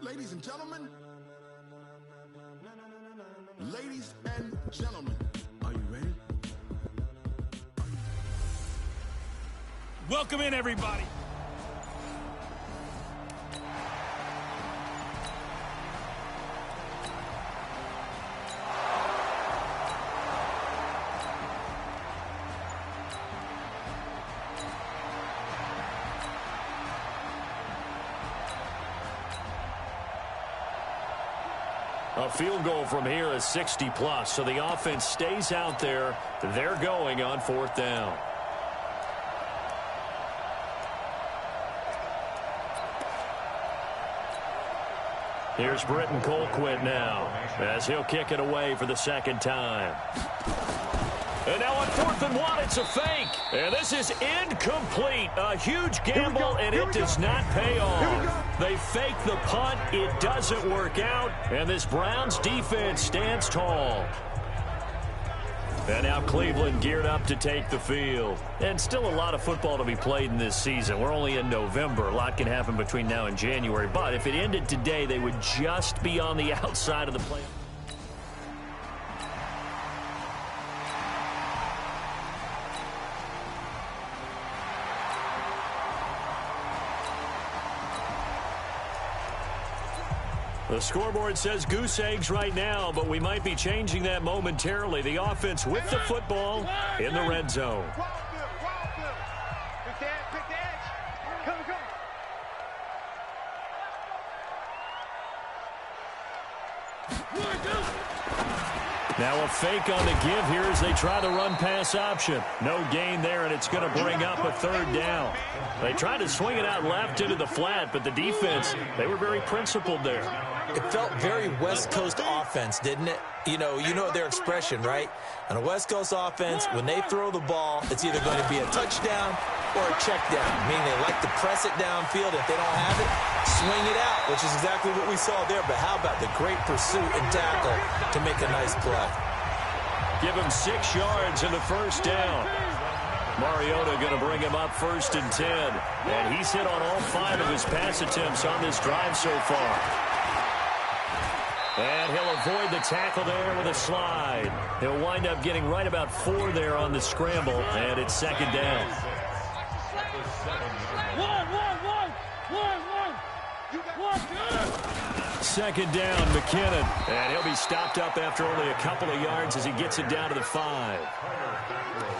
Ladies and gentlemen, ladies and gentlemen, are you ready? Welcome in, everybody. A field goal from here is 60+, so the offense stays out there. They're going on 4th down. Here's Britton Colquitt now, as he'll kick it away for the 2nd time. And now on 4th and 1, it's a fake. And this is incomplete. A huge gamble, and it does not pay off. They fake the punt. It doesn't work out. And this Browns defense stands tall. And now Cleveland geared up to take the field. And still a lot of football to be played in this season. We're only in November. A lot can happen between now and January. But if it ended today, they would just be on the outside of the playoffs. The scoreboard says goose eggs right now, but we might be changing that momentarily. The offense with the football in the red zone. Now a fake on the give here as they try the run-pass option. No gain there, and it's going to bring up a 3rd down. They tried to swing it out left into the flat, but the defense, they were very principled there. It felt very West Coast offense, didn't it? You know their expression, right? On a West Coast offense, when they throw the ball, it's either going to be a touchdown or a check down, meaning they like to press it downfield. If they don't have it, swing it out, which is exactly what we saw there. But how about the great pursuit and tackle to make a nice play? Give him 6 yards in the 1st down. Mariota going to bring him up 1st and 10. And he's hit on all 5 of his pass attempts on this drive so far. And he'll avoid the tackle there with a slide. He'll wind up getting right about 4 there on the scramble, and it's 2nd down. Second down, McKinnon. And he'll be stopped up after only a couple of yards as he gets it down to the 5.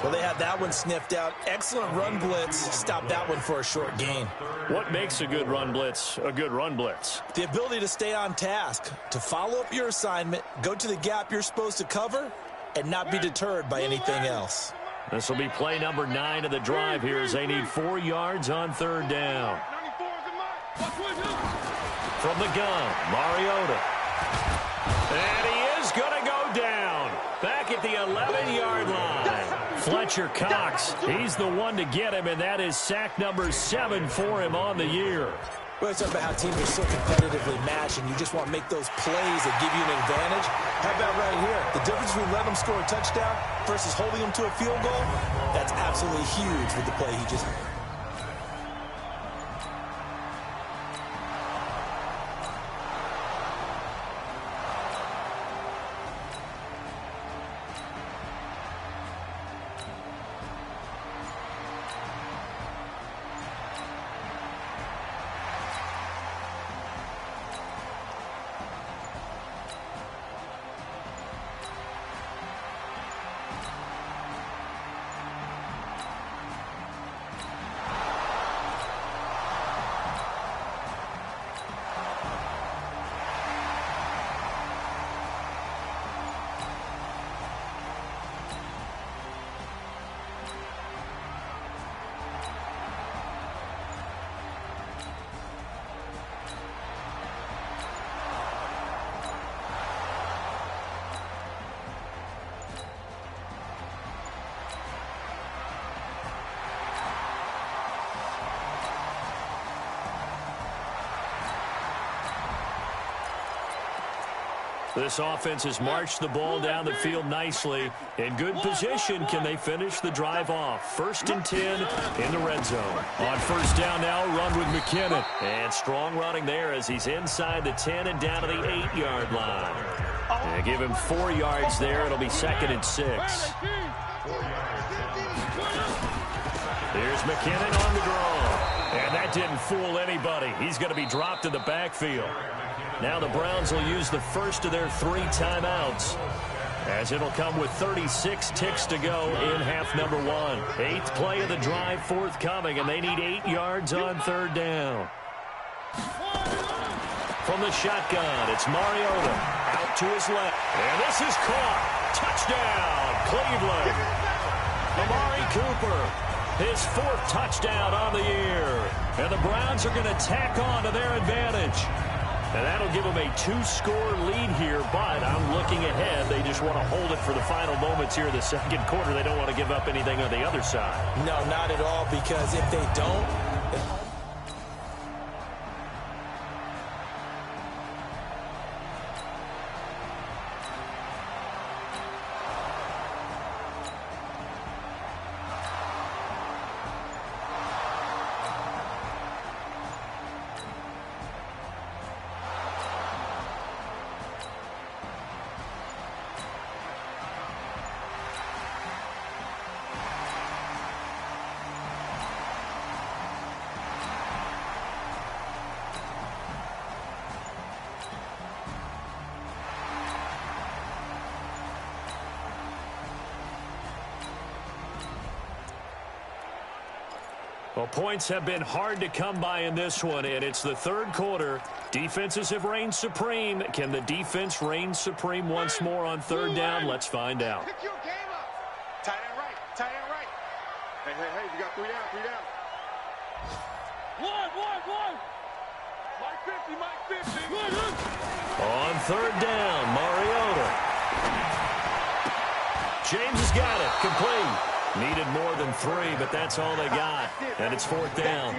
Well, they had that one sniffed out. Excellent run blitz. Stopped that one for a short gain. What makes a good run blitz a good run blitz? The ability to stay on task, to follow up your assignment, go to the gap you're supposed to cover, and not be deterred by anything else. This will be play number 9 of the drive here as they need 4 yards on 3rd down. From the gun, Mariota. And he is going to go down. Back at the 11-yard line. Fletcher Cox, he's the one to get him, and that is sack number 7 for him on the year. Well, it's about how teams are so competitively matched, and you just want to make those plays that give you an advantage. How about right here? The difference between letting them score a touchdown versus holding them to a field goal, that's absolutely huge with the play he just made. This offense has marched the ball down the field nicely. In good position, can they finish the drive off? 1st and 10 in the red zone. On 1st down now, run with McKinnon. And strong running there as he's inside the 10 and down to the 8-yard line. And give him 4 yards there. It'll be 2nd and 6. Here's McKinnon on the draw. And that didn't fool anybody. He's going to be dropped in the backfield. Now the Browns will use the first of their 3 timeouts, as it'll come with 36 ticks to go in half number 1. 8th play of the drive forthcoming, and they need 8 yards on 3rd down. From the shotgun, it's Mariota out to his left. And this is caught. Touchdown, Cleveland. Amari Cooper, his 4th touchdown on the year. And the Browns are going to tack on to their advantage. And that'll give them a 2-score lead here, but I'm looking ahead. They just want to hold it for the final moments here in the 2nd quarter. They don't want to give up anything on the other side. No, not at all, because if they don't, well, points have been hard to come by in this one, and it's the 3rd quarter. Defenses have reigned supreme. Can the defense reign supreme once more on 3rd down? Let's find out. Pick your game up. Tight end right. Tight end right. Hey, you got 3 down, 3 down. One. Mike 50. On 3rd down, Mariota. James has got it. Complete. Needed more than 3, but that's all they got. And it's 4th down.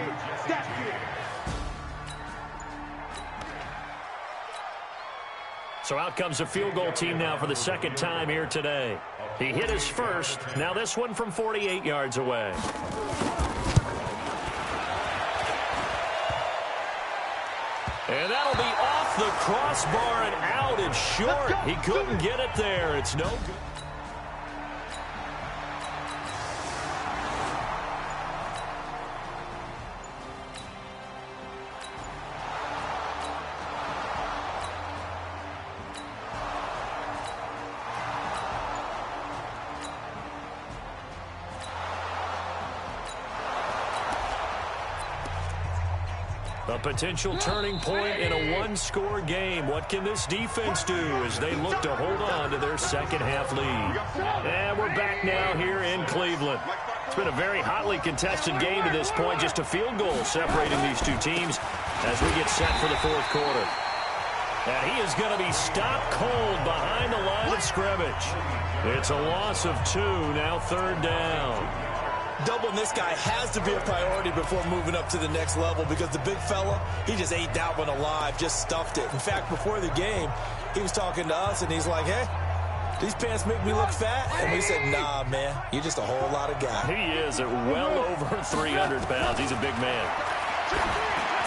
So out comes a field goal team now for the 2nd time here today. He hit his first. Now this one from 48 yards away. And that'll be off the crossbar and out. It's short. He couldn't get it there. It's no good. A potential turning point in a 1-score game. What can this defense do as they look to hold on to their 2nd half lead? And we're back now here in Cleveland. It's been a very hotly contested game to this point. Just a field goal separating these 2 teams as we get set for the 4th quarter. And he is going to be stopped cold behind the line of scrimmage. It's a loss of 2, now 3rd down. doubling this guy has to be a priority before moving up to the next level, because the big fella, he just ate that one alive, just stuffed it. In fact, before the game, he was talking to us, and he's like, hey, these pants make me look fat? And we said, nah, man, you're just a whole lot of guy. He is at well over 300 pounds. He's a big man.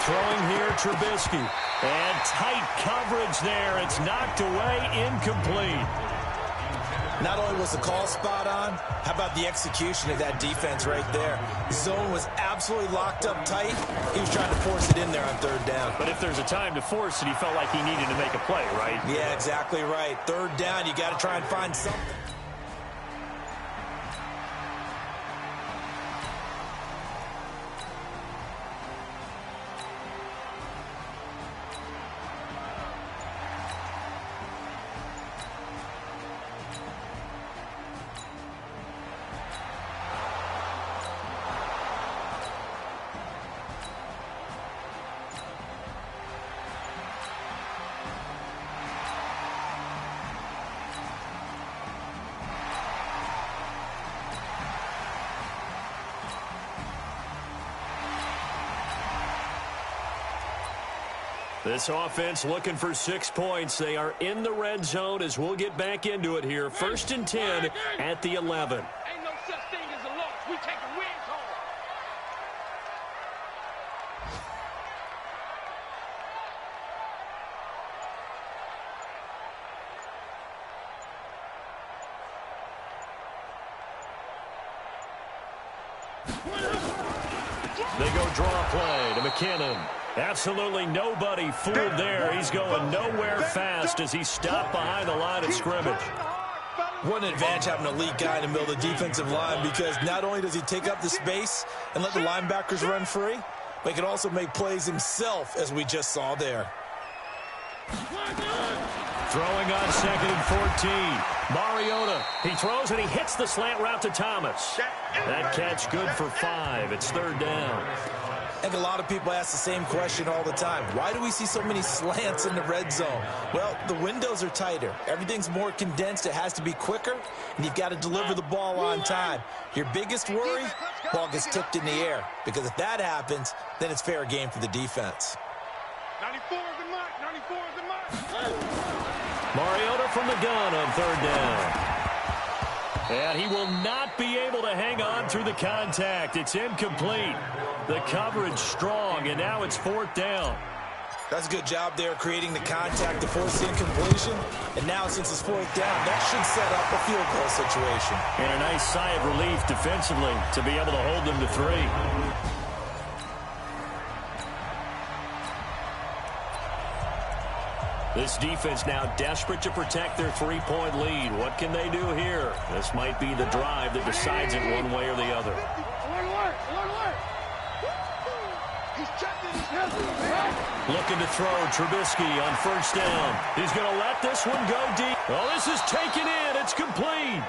Throwing here, Trubisky. And tight coverage there. It's knocked away, incomplete. Not only was the call spot on, how about the execution of that defense right there? The zone was absolutely locked up tight. He was trying to force it in there on third down. But if there's a time to force it, he felt like he needed to make a play, right? Yeah, exactly right. Third down, you got to try and find something. This offense looking for 6 points. They are in the red zone as we'll get back into it here. 1st and 10 at the 11. Ain't no such thing as a loss. We taking wins home. They go draw play to McKinnon. Absolutely nobody fooled there. He's going nowhere fast as he's stopped behind the line of scrimmage. What an advantage having an elite guy in the middle of the defensive line, because not only does he take up the space and let the linebackers run free, but he can also make plays himself, as we just saw there. Throwing on 2nd and 14. Mariota. He throws and he hits the slant route to Thomas. That catch good for 5. It's 3rd down. I think a lot of people ask the same question all the time. Why do we see so many slants in the red zone? Well, the windows are tighter. Everything's more condensed. It has to be quicker, and you've got to deliver the ball on time. Your biggest worry, ball gets tipped in the air, because if that happens, then it's fair game for the defense. 94 is the mark. 94 is the mark. Mariota from the gun on 3rd down. And he will not be able to hang on through the contact. It's incomplete. The coverage strong, and now it's 4th down. That's a good job there, creating the contact to force the incompletion. And now, since it's 4th down, that should set up a field goal situation. And a nice sigh of relief defensively to be able to hold them to 3. This defense now desperate to protect their 3-point lead. What can they do here? This might be the drive that decides it one way or the other. Looking to throw Trubisky on 1st down. He's going to let this one go deep. Oh, this is taken in. It's complete.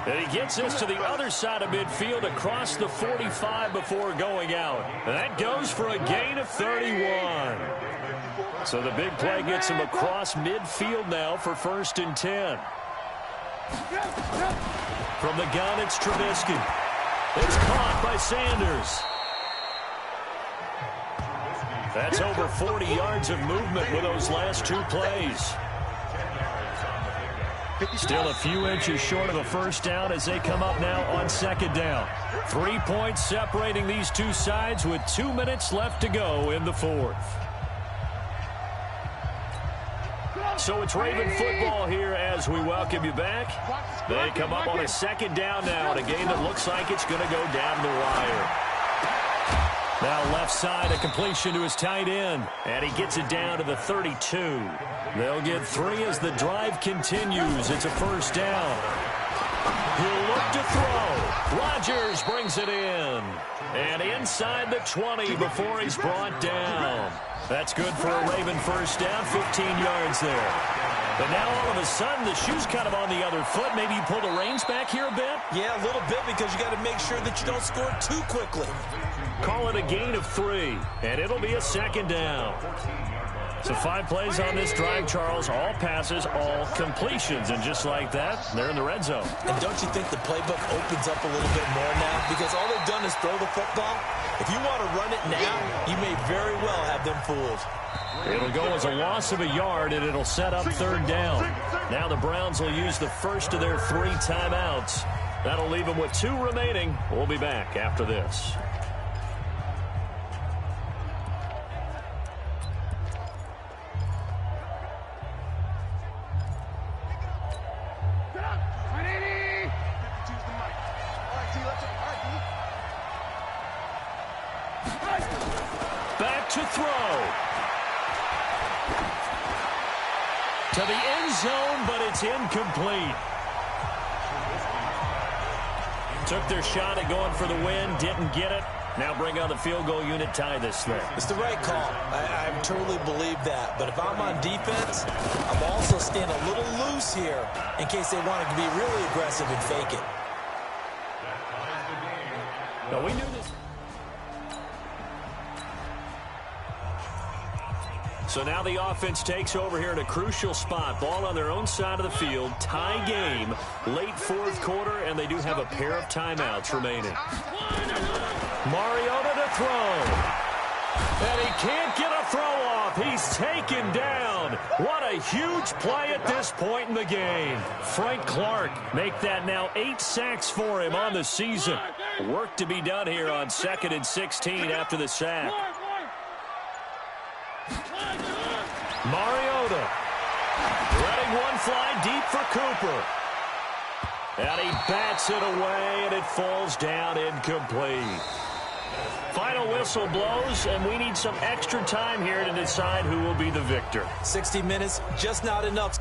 And he gets this to the other side of midfield across the 45 before going out. And that goes for a gain of 31. So the big play gets him across midfield now for 1st and 10. From the gun, it's Trubisky. It's caught by Sanders. That's over 40 yards of movement with those last 2 plays. Still a few inches short of a 1st down as they come up now on 2nd down. 3 points separating these two sides with 2 minutes left to go in the 4th. So it's Raven football here as we welcome you back. They come up on a 2nd down now in a game that looks like it's going to go down the wire. Now left side, a completion to his tight end, and he gets it down to the 32. They'll get 3 as the drive continues. It's a 1st down. He'll look to throw. Rodgers brings it in. And inside the 20 before he's brought down. That's good for a Raven 1st down, 15 yards there. But now all of a sudden the shoe's kind of on the other foot. Maybe you pull the reins back here a bit? Yeah, a little bit, because you got to make sure that you don't score too quickly. Call it a gain of 3, and it'll be a 2nd down. So 5 plays on this drive, Charles. All passes, all completions. And just like that, they're in the red zone. And don't you think the playbook opens up a little bit more now? Because all they've done is throw the football. If you want to run it now, you may very well have them fooled. It'll go as a loss of a yard, and it'll set up 3rd down. Now the Browns will use the first of their 3 timeouts. That'll leave them with 2 remaining. We'll be back after this. Back to throw. To the end zone, but it's incomplete. Took their shot at going for the win, didn't get it. Now bring on the field goal unit, tie this thing. It's the right call. I totally believe that. But if I'm on defense, I'm also staying a little loose here in case they wanted to be really aggressive and fake it. No, we knew this. So now the offense takes over here in a crucial spot. Ball on their own side of the field. Tie game. Late 4th quarter, and they do have a pair of timeouts remaining. Mariota to throw. And he can't get a throw off. He's taken down. What a huge play at this point in the game. Frank Clark make that now 8 sacks for him on the season. Work to be done here on 2nd and 16 after the sack. Mariota letting one fly deep for Cooper. And he bats it away, and it falls down incomplete. Final whistle blows, and we need some extra time here to decide who will be the victor. 60 minutes, just not enough.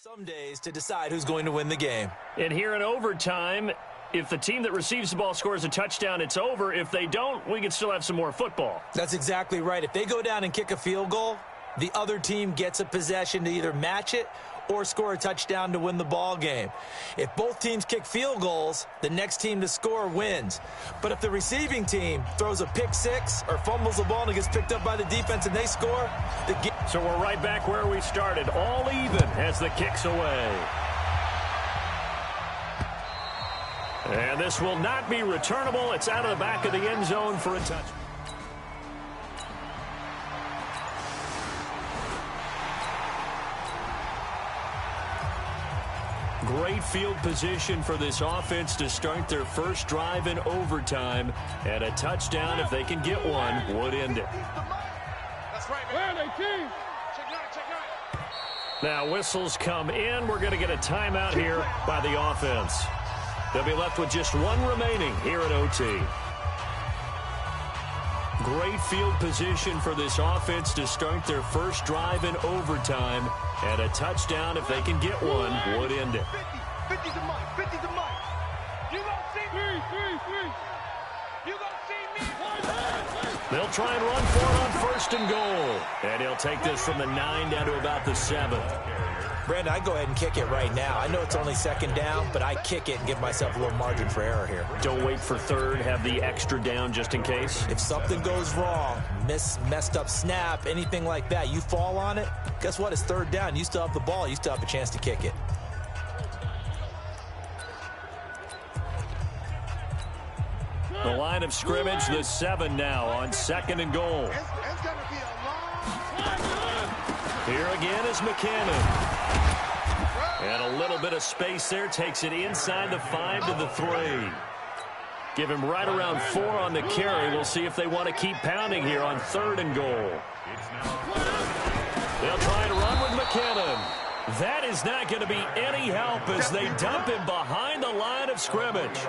Some days to decide who's going to win the game. And here in overtime, if the team that receives the ball scores a touchdown, it's over. If they don't, we can still have some more football. That's exactly right. If they go down and kick a field goal, the other team gets a possession to either match it or score a touchdown to win the ball game. If both teams kick field goals, the next team to score wins. But if the receiving team throws a pick six or fumbles the ball and it gets picked up by the defense and they score, the game. So we're right back where we started, all even as the kick's away. And this will not be returnable. It's out of the back of the end zone for a touchdown. Great field position for this offense to start their first drive in overtime. And a touchdown, if they can get one, would end it. That's right, Where man. are they, team? Now whistles come in. We're going to get a timeout here by the offense. They'll be left with just one remaining here at OT. Great field position for this offense to start their first drive in overtime. And a touchdown, if they can get one, would end it. 50 to Mike. 50 to Mike. You gonna see me? Three. You gonna see me? They'll try and run for it on 1st and goal. And he'll take this from the 9 down to about the 7. Brandon, I go ahead and kick it right now. I know it's only 2nd down, but I kick it and give myself a little margin for error here. Don't wait for 3rd. Have the extra down just in case. If something goes wrong, messed up snap, anything like that, you fall on it, guess what? It's 3rd down. You still have the ball. You still have a chance to kick it. The line of scrimmage, the 7 now on 2nd and goal. It's gonna be a long. Here again is McKinnon. And a little bit of space there. Takes it inside the 5 to the 3. Give him right around 4 on the carry. We'll see if they want to keep pounding here on 3rd and goal. They'll try to run with McKinnon. That is not going to be any help as they dump him behind the line of scrimmage.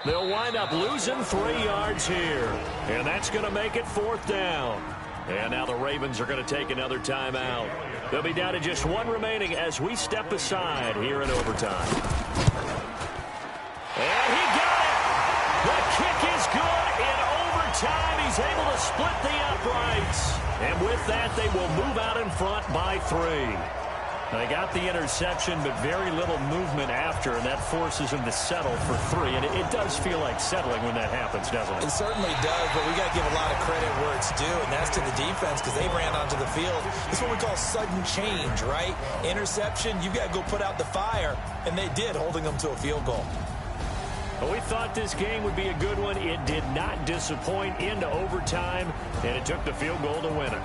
They'll wind up losing 3 yards here. And that's going to make it 4th down. And now the Ravens are going to take another timeout. They'll be down to just 1 remaining as we step aside here in overtime. And he got it! The kick is good in overtime. He's able to split the uprights. And with that, they will move out in front by 3. They got the interception, but very little movement after, and that forces them to settle for 3. And it does feel like settling when that happens, doesn't it? It certainly does, but we got to give a lot of credit where it's due, and that's to the defense because they ran onto the field. It's what we call sudden change, right? Interception, you got to go put out the fire, and they did, holding them to a field goal. Well, we thought this game would be a good one. It did not disappoint into overtime, and it took the field goal to win it.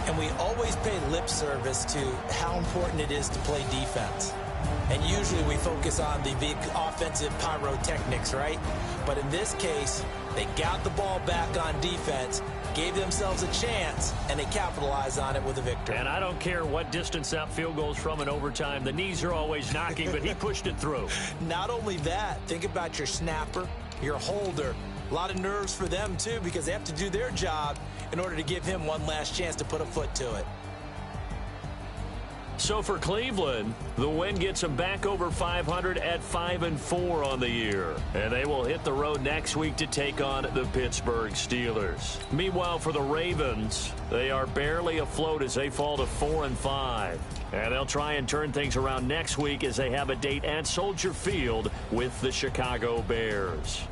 And we always pay lip service to how important it is to play defense. And usually we focus on the big offensive pyrotechnics, right? But in this case, they got the ball back on defense, gave themselves a chance, and they capitalized on it with a victory. And I don't care what distance that field goes from in overtime. The knees are always knocking, but he pushed it through. Not only that, think about your snapper, your holder. A lot of nerves for them, too, because they have to do their job in order to give him one last chance to put a foot to it. So for Cleveland, the win gets them back over 500 at 5-4 on the year. And they will hit the road next week to take on the Pittsburgh Steelers. Meanwhile, for the Ravens, they are barely afloat as they fall to 4-5. And they'll try and turn things around next week as they have a date at Soldier Field with the Chicago Bears.